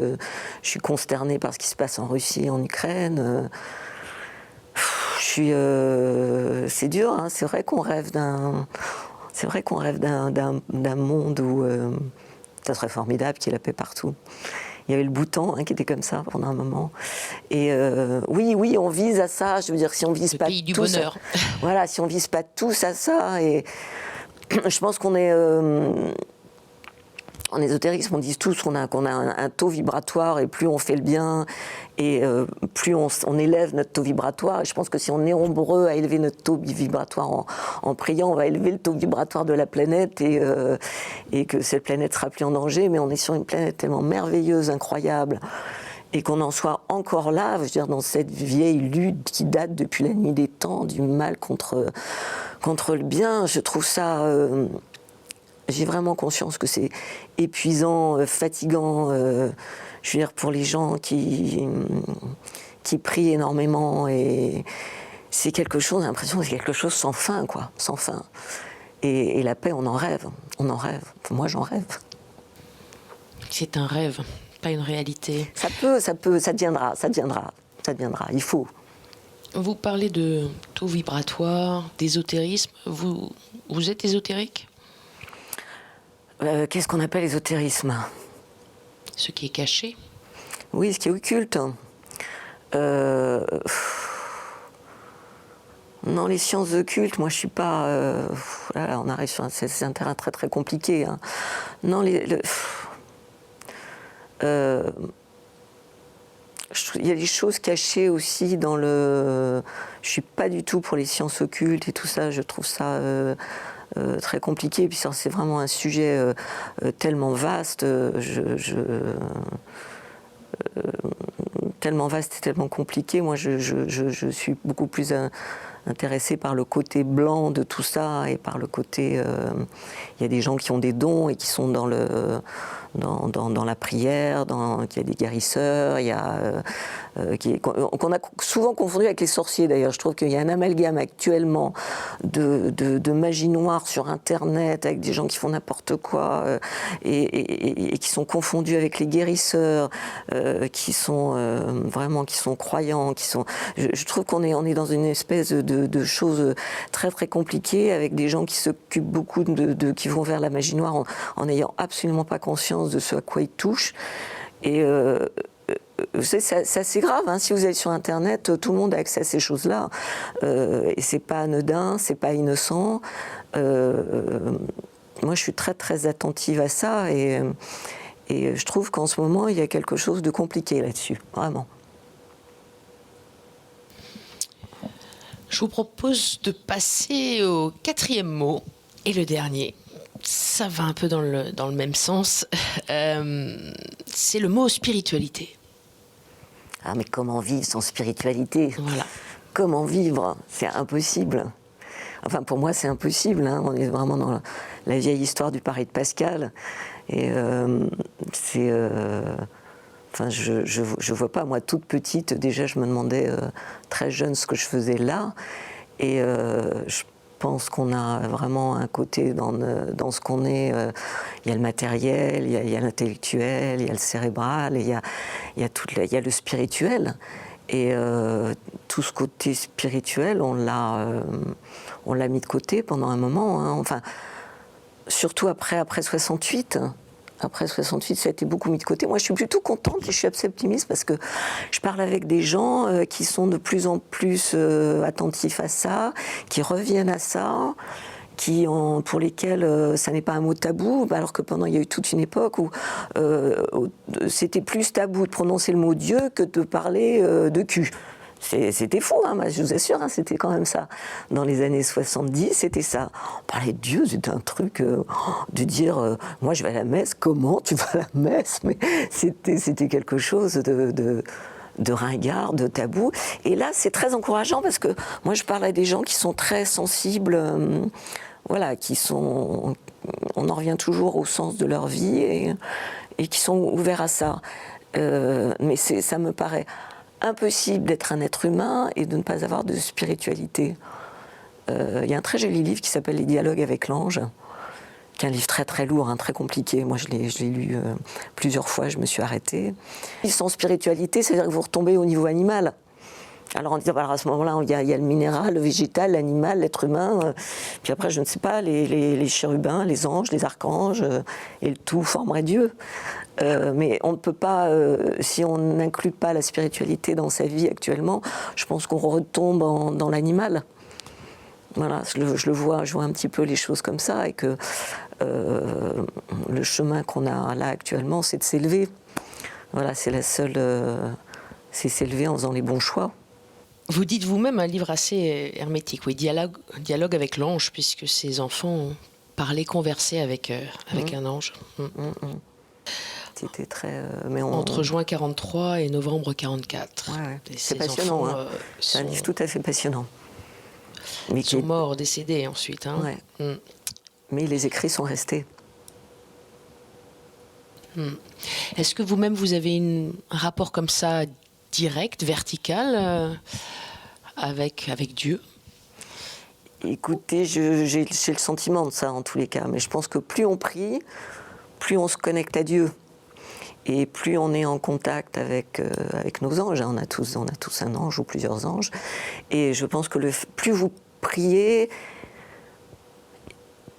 Je suis consternée par ce qui se passe en Russie et en Ukraine. C'est dur, hein. C'est vrai qu'on rêve d'un monde où ça serait formidable qu'il y ait la paix partout. Il y avait le Bhoutan qui était comme ça pendant un moment. Et oui, on vise à ça. Je veux dire, si on vise pas pays du tous, bonheur. Voilà, si on vise pas tous à ça, et je pense qu'on est en ésotérisme, on dit tous qu'on a un taux vibratoire, et plus on fait le bien, et plus on élève notre taux vibratoire. Et je pense que si on est nombreux à élever notre taux vibratoire en priant, on va élever le taux vibratoire de la planète, et que cette planète sera plus en danger. Mais on est sur une planète tellement merveilleuse, incroyable, et qu'on en soit encore là, je veux dire, dans cette vieille lutte qui date depuis la nuit des temps, du mal contre le bien. Je trouve ça... j'ai vraiment conscience que c'est épuisant, fatigant, je veux dire, pour les gens qui prient énormément, et c'est quelque chose, j'ai l'impression que c'est quelque chose sans fin, quoi, sans fin. Et la paix, on en rêve. Enfin, moi j'en rêve. C'est un rêve, pas une réalité. Ça deviendra, il faut. Vous parlez de taux vibratoire, d'ésotérisme. Vous êtes ésotérique ? Qu'est-ce qu'on appelle ésotérisme ? Ce qui est caché. Oui, ce qui est occulte. Non, les sciences occultes, moi je suis pas... là, on arrive sur c'est un terrain très très compliqué. Hein. Non, il y a des choses cachées aussi dans le... Je suis pas du tout pour les sciences occultes et tout ça, je trouve ça... très compliqué, et puis c'est vraiment un sujet tellement vaste et tellement compliqué. Moi, je suis beaucoup plus intéressée par le côté blanc de tout ça et par le côté... Il y a des gens qui ont des dons et qui sont dans la prière, il y a des guérisseurs, il y a... qu'on a souvent confondu avec les sorciers d'ailleurs. Je trouve qu'il y a un amalgame actuellement de magie noire sur Internet avec des gens qui font n'importe quoi et qui sont confondus avec les guérisseurs, qui sont vraiment qui sont croyants, je trouve qu'on est dans une espèce de choses très très compliquées avec des gens qui s'occupent beaucoup qui vont vers la magie noire en n'ayant absolument pas conscience de ce à quoi ils touchent. Et c'est assez grave, hein. Si vous allez sur Internet, tout le monde a accès à ces choses-là. Et c'est pas anodin, c'est pas innocent. Moi, je suis très très attentive à ça et je trouve qu'en ce moment, il y a quelque chose de compliqué là-dessus, vraiment. Je vous propose de passer au 4e mot et le dernier. Ça va un peu dans le même sens. C'est le mot spiritualité. Ah, mais comment vivre sans spiritualité? Voilà. Comment vivre? C'est impossible. Enfin, pour moi, c'est impossible. Hein. On est vraiment dans la vieille histoire du pari de Pascal. Et c'est... Enfin, je vois pas, moi, toute petite, déjà, je me demandais, très jeune, ce que je faisais là. Et je pense qu'on a vraiment un côté dans ce qu'on est. Il y a le matériel, il y a l'intellectuel, il y a le cérébral, il y a le spirituel. Et tout ce côté spirituel, on l'a mis de côté pendant un moment. Hein. Enfin, surtout après 68. Après 68, ça a été beaucoup mis de côté. Moi, je suis plutôt contente et je suis assez optimiste parce que je parle avec des gens qui sont de plus en plus attentifs à ça, qui reviennent à ça, pour lesquels ça n'est pas un mot tabou, alors que pendant, il y a eu toute une époque où c'était plus tabou de prononcer le mot Dieu que de parler de cul. C'était fou, hein, je vous assure, hein, c'était quand même ça. Dans les années 70, c'était ça. On parlait de Dieu, c'était un truc de dire moi je vais à la messe, comment tu vas à la messe? Mais c'était quelque chose de ringard, de tabou. Et là, c'est très encourageant parce que moi je parle à des gens qui sont très sensibles, voilà, on en revient toujours au sens de leur vie et qui sont ouverts à ça. Mais ça me paraît impossible d'être un être humain et de ne pas avoir de spiritualité. Il y a un très joli livre qui s'appelle Les dialogues avec l'ange, qui est un livre très très lourd, hein, très compliqué. Moi je l'ai lu plusieurs fois, je me suis arrêtée. Sans spiritualité, c'est-à-dire que vous retombez au niveau animal. Alors on dit, alors à ce moment-là, il y a le minéral, le végétal, l'animal, l'être humain. Puis après, je ne sais pas, les chérubins, les anges, les archanges, et le tout formerait Dieu. Mais on ne peut pas, si on n'inclut pas la spiritualité dans sa vie actuellement, je pense qu'on retombe dans l'animal. Voilà, je vois un petit peu les choses comme ça, et que le chemin qu'on a là actuellement, c'est de s'élever. Voilà, c'est la seule... c'est s'élever en faisant les bons choix. Vous dites vous-même un livre assez hermétique, oui, dialogue avec l'ange, puisque ces enfants parlaient, conversaient avec un ange. C'était très... Entre juin 43 et novembre 44. Ouais. C'est passionnant, enfants, hein. C'est un livre tout à fait passionnant. Ils sont morts, décédés ensuite. Hein. Ouais. Mais les écrits sont restés. Est-ce que vous-même, vous avez un rapport comme ça, direct, vertical, avec Dieu? Écoutez, j'ai le sentiment de ça en tous les cas, mais je pense que plus on prie, plus on se connecte à Dieu. Et plus on est en contact avec nos anges, on a tous un ange ou plusieurs anges, et je pense que plus vous priez,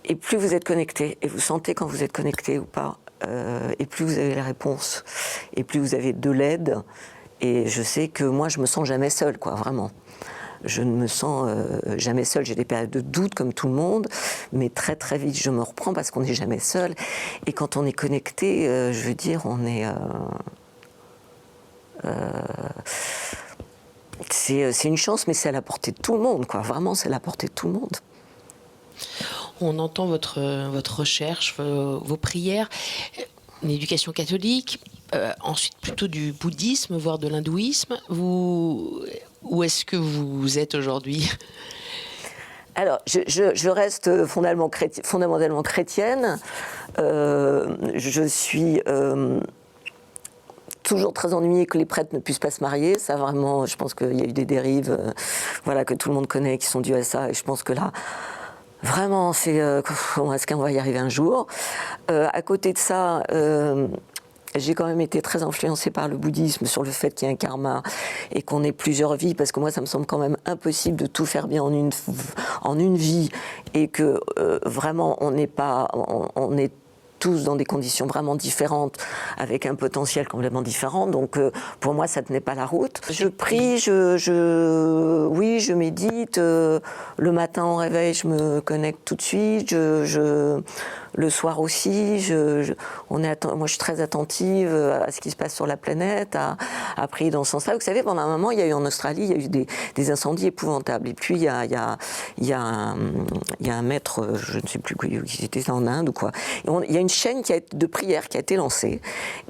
et plus vous êtes connecté, et vous sentez quand vous êtes connecté ou pas, et plus vous avez la réponse, et plus vous avez de l'aide. Et je sais que moi, je me sens jamais seule, quoi, vraiment. Je ne me sens jamais seule. J'ai des périodes de doute comme tout le monde, mais très très vite je me reprends parce qu'on n'est jamais seul. Et quand on est connecté, je veux dire, on est... c'est une chance, mais c'est à la portée de tout le monde, quoi. Vraiment, c'est à la portée de tout le monde. On entend votre recherche, vos prières, une éducation catholique. ensuite plutôt du bouddhisme, voire de l'hindouisme. Où est-ce que vous êtes aujourd'hui ? Alors, je reste fondamentalement chrétienne. Je suis toujours très ennuyée que les prêtres ne puissent pas se marier. Ça, vraiment, je pense qu'il y a eu des dérives que tout le monde connaît, qui sont dues à ça. Et je pense que là, vraiment, est-ce qu'on va y arriver un jour ? À côté de ça... j'ai quand même été très influencée par le bouddhisme sur le fait qu'il y a un karma et qu'on ait plusieurs vies, parce que moi ça me semble quand même impossible de tout faire bien en une vie, et que vraiment on est tous dans des conditions vraiment différentes, avec un potentiel complètement différent. Donc pour moi ça tenait pas la route. Je prie, oui, je médite. Le matin au réveil, je me connecte tout de suite. Le soir aussi, moi je suis très attentive à ce qui se passe sur la planète, à prier dans ce sens-là. Vous savez, pendant un moment, il y a eu en Australie, il y a eu des incendies épouvantables. Et puis il y a un maître, je ne sais plus qui était en Inde ou quoi. Il y a une chaîne de prière qui a été lancée.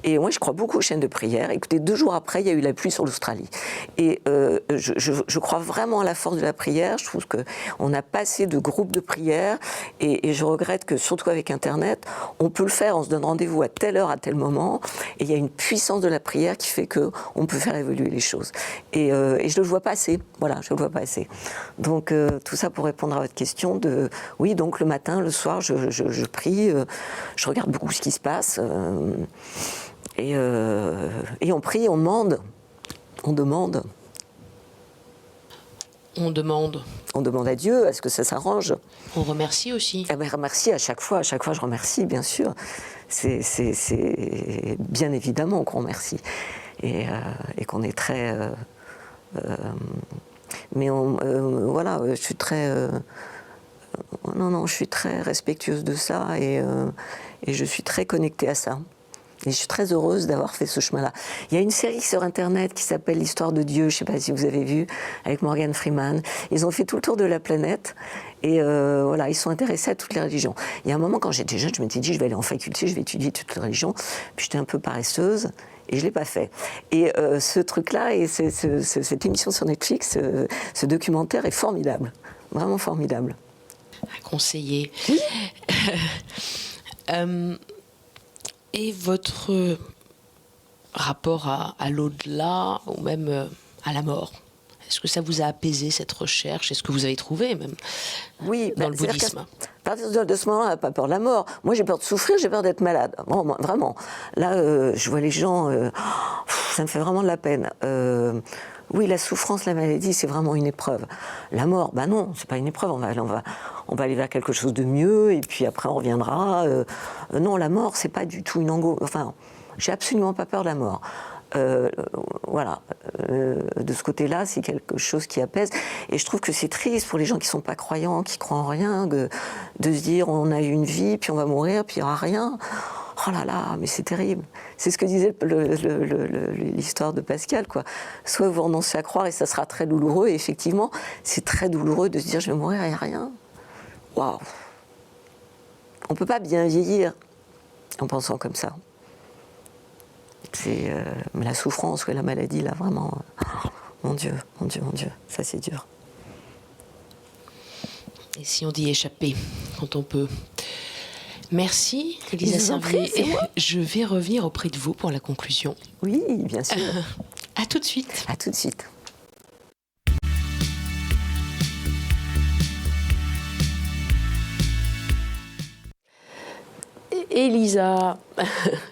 Et moi, je crois beaucoup aux chaînes de prière. Écoutez, 2 jours après, il y a eu la pluie sur l'Australie. Et je crois vraiment à la force de la prière. Je trouve qu'on a pas assez de groupes de prière. Et je regrette que, surtout avec Internet, on peut le faire, on se donne rendez-vous à telle heure, à tel moment. Et il y a une puissance de la prière qui fait qu'on peut faire évoluer les choses. Et je ne le vois pas assez. Voilà, je ne le vois pas assez. Donc, tout ça pour répondre à votre question oui, donc le matin, le soir, je prie, je regarde beaucoup ce qui se passe, et on prie, on demande. On demande à Dieu, à ce que ça s'arrange. On remercie aussi. Remercie à chaque fois je remercie, bien sûr. C'est bien évidemment qu'on remercie. Et qu'on est très... mais je suis très... je suis très respectueuse de ça, et je suis très connectée à ça. Et je suis très heureuse d'avoir fait ce chemin-là. Il y a une série sur Internet qui s'appelle L'Histoire de Dieu, je ne sais pas si vous avez vu, avec Morgan Freeman. Ils ont fait tout le tour de la planète, et ils sont intéressés à toutes les religions. Il y a un moment, quand j'étais jeune, je m'étais dit, je vais aller en faculté, je vais étudier toutes les religions. Puis j'étais un peu paresseuse, et je ne l'ai pas fait. Et ce truc-là, et cette émission sur Netflix, ce documentaire est formidable, vraiment formidable. À conseiller. Et votre rapport à l'au-delà, ou même à la mort, est-ce que ça vous a apaisé, cette recherche ? Est-ce que vous avez trouvé, même, dans le bouddhisme ? À partir de ce moment-là, on n'a pas peur de la mort. Moi, j'ai peur de souffrir, j'ai peur d'être malade. Bon, vraiment. Là, je vois les gens, ça me fait vraiment de la peine. Oui, la souffrance, la maladie, c'est vraiment une épreuve. La mort, non, c'est pas une épreuve. On va aller vers quelque chose de mieux, et puis après on reviendra. Non, la mort, c'est pas du tout une angoisse. Enfin, j'ai absolument pas peur de la mort. De ce côté-là, c'est quelque chose qui apaise. Et je trouve que c'est triste pour les gens qui sont pas croyants, qui croient en rien, de se dire on a eu une vie, puis on va mourir, puis il n'y aura rien. Oh là là, mais c'est terrible. C'est ce que disait l'histoire de Pascal, quoi. Soit vous renoncez à croire et ça sera très douloureux, et effectivement, c'est très douloureux de se dire je vais mourir et il n'y a rien. Waouh. On ne peut pas bien vieillir en pensant comme ça. C'est la souffrance ou la maladie, là, vraiment. Mon Dieu, ça c'est dur. Et si on dit échapper, quand on peut. Merci, Élisa Servier. Je vais revenir auprès de vous pour la conclusion. Oui, bien sûr. À tout de suite. À tout de suite. Élisa,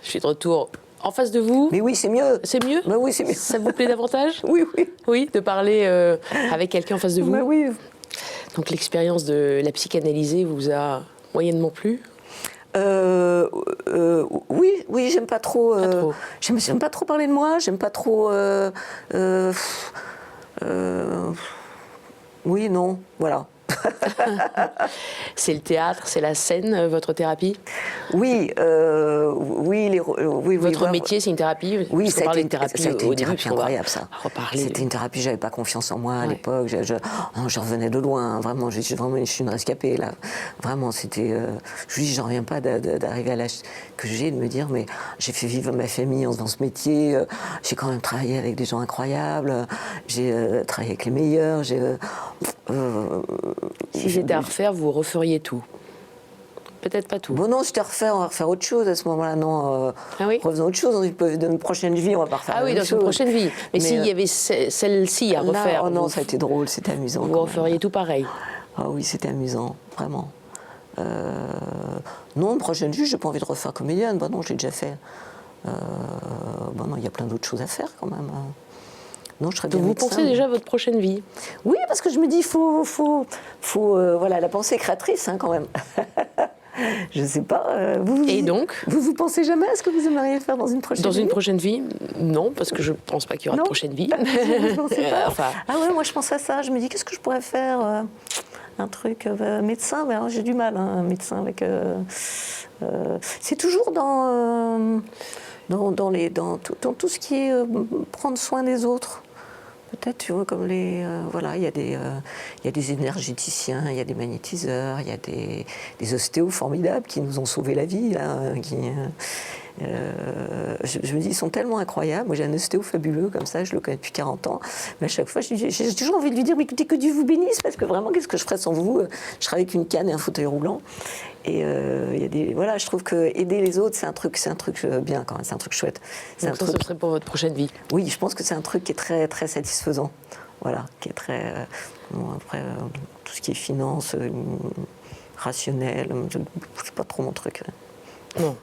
je suis de retour en face de vous. Mais oui, c'est mieux. C'est mieux ? Mais oui, c'est mieux. Ça vous plaît davantage ? Oui. Oui, de parler avec quelqu'un en face de vous ? Mais oui. Donc l'expérience de la psychanalysée vous a moyennement plu ? Oui, j'aime pas trop. J'aime pas trop parler de moi. J'aime pas trop. Oui, non, voilà. C'est le théâtre, c'est la scène, votre thérapie? Oui, oui, Votre métier, c'est une thérapie? Oui, ça a été une thérapie, une thérapie incroyable, ça. Reparler. C'était une thérapie, j'avais pas confiance en moi à l'époque. Je revenais de loin, hein, vraiment. Je suis une rescapée, là. Vraiment, c'était. Je dis, j'en reviens pas d'arriver à l'âge que j'ai, de me dire, mais j'ai fait vivre ma famille dans ce métier. J'ai quand même travaillé avec des gens incroyables. J'ai travaillé avec les meilleurs. Si c'était à refaire, vous referiez tout? Peut-être pas tout. Bon, non, c'était à refaire, on va refaire autre chose à ce moment-là. Non, refaisons autre chose. Dans une prochaine vie, on va pas refaire la même chose. Dans une prochaine vie. Mais s'il y avait celle-ci à refaire. Oh non, ça a été drôle, c'était amusant. Vous referiez tout pareil? Ah oui, c'était amusant, vraiment. Non, une prochaine vie, j'ai pas envie de refaire comédienne. Bah non, je l'ai déjà fait. Bah non, il y a plein d'autres choses à faire quand même. Non, je serais bien médecin. Vous pensez déjà à votre prochaine vie? Oui, parce que je me dis, voilà, la pensée créatrice, hein, quand même. Je sais pas. Et donc vous pensez jamais à ce que vous aimeriez faire dans une prochaine vie? Dans une prochaine vie? Non, parce que je pense pas qu'il y aura de prochaine vie. Vous pensez pas? Ah ouais, moi je pense à ça. Je me dis, qu'est-ce que je pourrais faire? Un truc médecin, mais alors j'ai du mal, hein, un médecin avec. C'est toujours dans tout ce qui est prendre soin des autres. Peut-être, tu vois, comme voilà, il y a des énergéticiens, il y a des magnétiseurs, il y a des ostéos formidables qui nous ont sauvé la vie, là, je me dis, ils sont tellement incroyables. Moi, j'ai un ostéo fabuleux, comme ça, je le connais depuis 40 ans. Mais à chaque fois, j'ai toujours envie de lui dire, mais écoutez, que Dieu vous bénisse, parce que vraiment, qu'est-ce que je ferais sans vous? Je serais avec une canne et un fauteuil roulant. Et voilà, je trouve que aider les autres, c'est un truc bien quand même, c'est un truc chouette. Donc ça, ce serait pour votre prochaine vie? Oui, je pense que c'est un truc qui est très, très satisfaisant. Voilà, qui est très... après, tout ce qui est finance, rationnel, c'est pas trop mon truc. Non.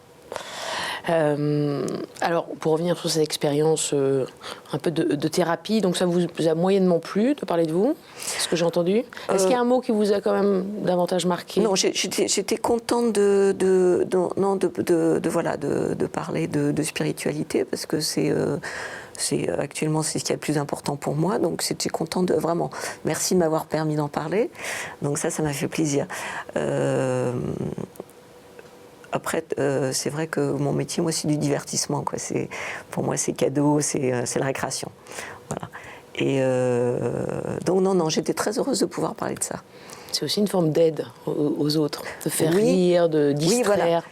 Alors, pour revenir sur cette expérience un peu de thérapie, donc ça vous a moyennement plu de parler de vous, c'est ce que j'ai entendu. Est-ce qu'il y a un mot qui vous a quand même davantage marqué? Non, j'étais contente de parler de spiritualité, parce que actuellement c'est ce qui est le plus important pour moi, donc j'étais contente de vraiment. Merci de m'avoir permis d'en parler. Donc ça m'a fait plaisir. Après, c'est vrai que mon métier, moi, c'est du divertissement, quoi. Pour moi, c'est cadeau, c'est la récréation. Voilà. Et donc, non, j'étais très heureuse de pouvoir parler de ça. C'est aussi une forme d'aide aux autres, de faire rire, de distraire. Oui, voilà.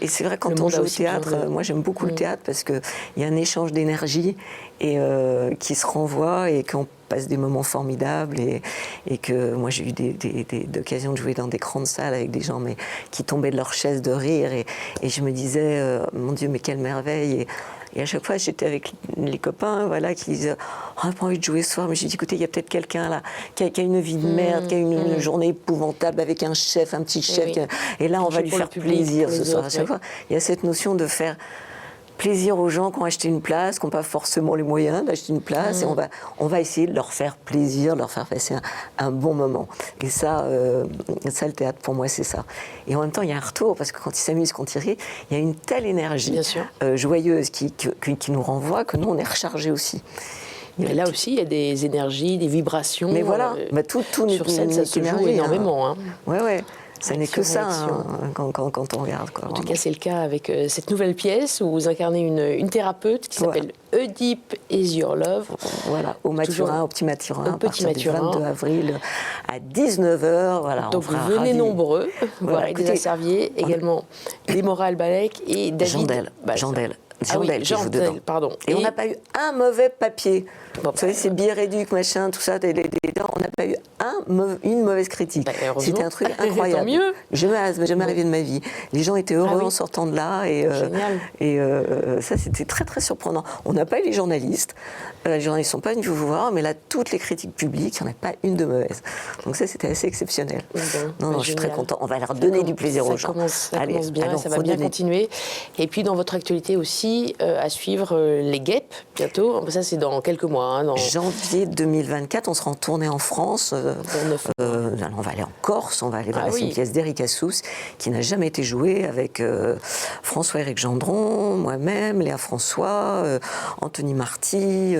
Et c'est vrai, quand on joue au théâtre, moi j'aime beaucoup le théâtre parce qu'il y a un échange d'énergie qui se renvoie et qu'on passe des moments formidables et que moi j'ai eu des occasions de jouer dans des grandes salles avec des gens qui tombaient de leur chaise de rire et je me disais, mon Dieu, mais quelle merveille. Et à chaque fois, j'étais avec les copains, voilà, qui disaient « Oh, on n'a pas envie de jouer ce soir. » Mais j'ai dit « Écoutez, il y a peut-être quelqu'un là qui a une vie de merde, qui a une journée épouvantable avec un chef, un petit chef. Et là, on va lui faire plaisir ce soir. » À chaque fois, il y a cette notion de faire plaisir aux gens qui ont acheté une place, qui n'ont pas forcément les moyens d'acheter une place, et on va essayer de leur faire plaisir, de leur faire passer un bon moment. Et ça, le théâtre, pour moi, c'est ça. Et en même temps, il y a un retour, parce que quand ils s'amusent, quand ils rient, il y a une telle énergie joyeuse qui nous renvoie que nous, on est rechargés aussi. Et là aussi, il y a des énergies, des vibrations. Mais voilà, tout sur scène, ça se joue énormément. Hein. Ouais. Ça n'est que ça quand on regarde. En tout cas, c'est le cas avec cette nouvelle pièce où vous incarnez une thérapeute qui s'appelle Oedipe is your love. Voilà, au Petit Mathurin, à partir du 22 avril à 19h. Voilà, donc vous venez nombreux. Voilà, Elisa Servier, également Démora Albalek et David Jandel. Jandel, pardon. Et on n'a pas eu un mauvais papier. Vous savez, c'est Biéréduc, machin, tout ça, on n'a pas eu une mauvaise critique. C'était un truc incroyable. Tant mieux. Jamais arrivé de ma vie. Les gens étaient heureux en sortant de là. Génial. Et ça, c'était très, très surprenant. On n'a pas eu les journalistes. Les journalistes ne sont pas venus vous voir, mais là, toutes les critiques publiques, il n'y en a pas une de mauvaise. Donc ça, c'était assez exceptionnel. Non, je suis très content. On va leur donner du plaisir aux gens. Ça commence bien, ça va bien continuer. Et puis, dans votre actualité aussi, à suivre les Guêpes, bientôt. Ça, c'est dans quelques mois. Janvier 2024, on sera en tournée en France, on va aller en Corse, on va aller voir Ah c'est une oui. pièce d'Éric Assous qui n'a jamais été jouée avec François-Éric Gendron, moi-même, Léa François, Anthony Marty,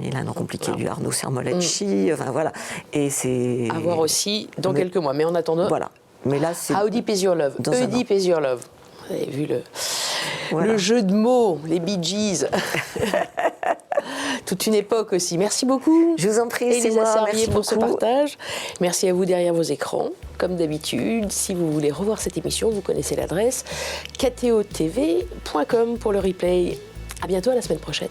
il a un nom compliqué lui, Arnaud Sermolacci, enfin voilà. Et c'est... À voir aussi dans Mais- quelques mois. Mais en attendant, Voilà. Mais là, c'est... How Deep Is Your Love? Dans un How Deep Is Your Love? Vous avez vu Voilà. le jeu de mots, les Bee Gees. Toute une époque aussi. Merci beaucoup. Je vous en prie, c'est Élisa moi, Servier merci pour ce beaucoup. partage. Merci à vous derrière vos écrans. Comme d'habitude, si vous voulez revoir cette émission, vous connaissez l'adresse kteotv.com pour le replay. À bientôt, à la semaine prochaine.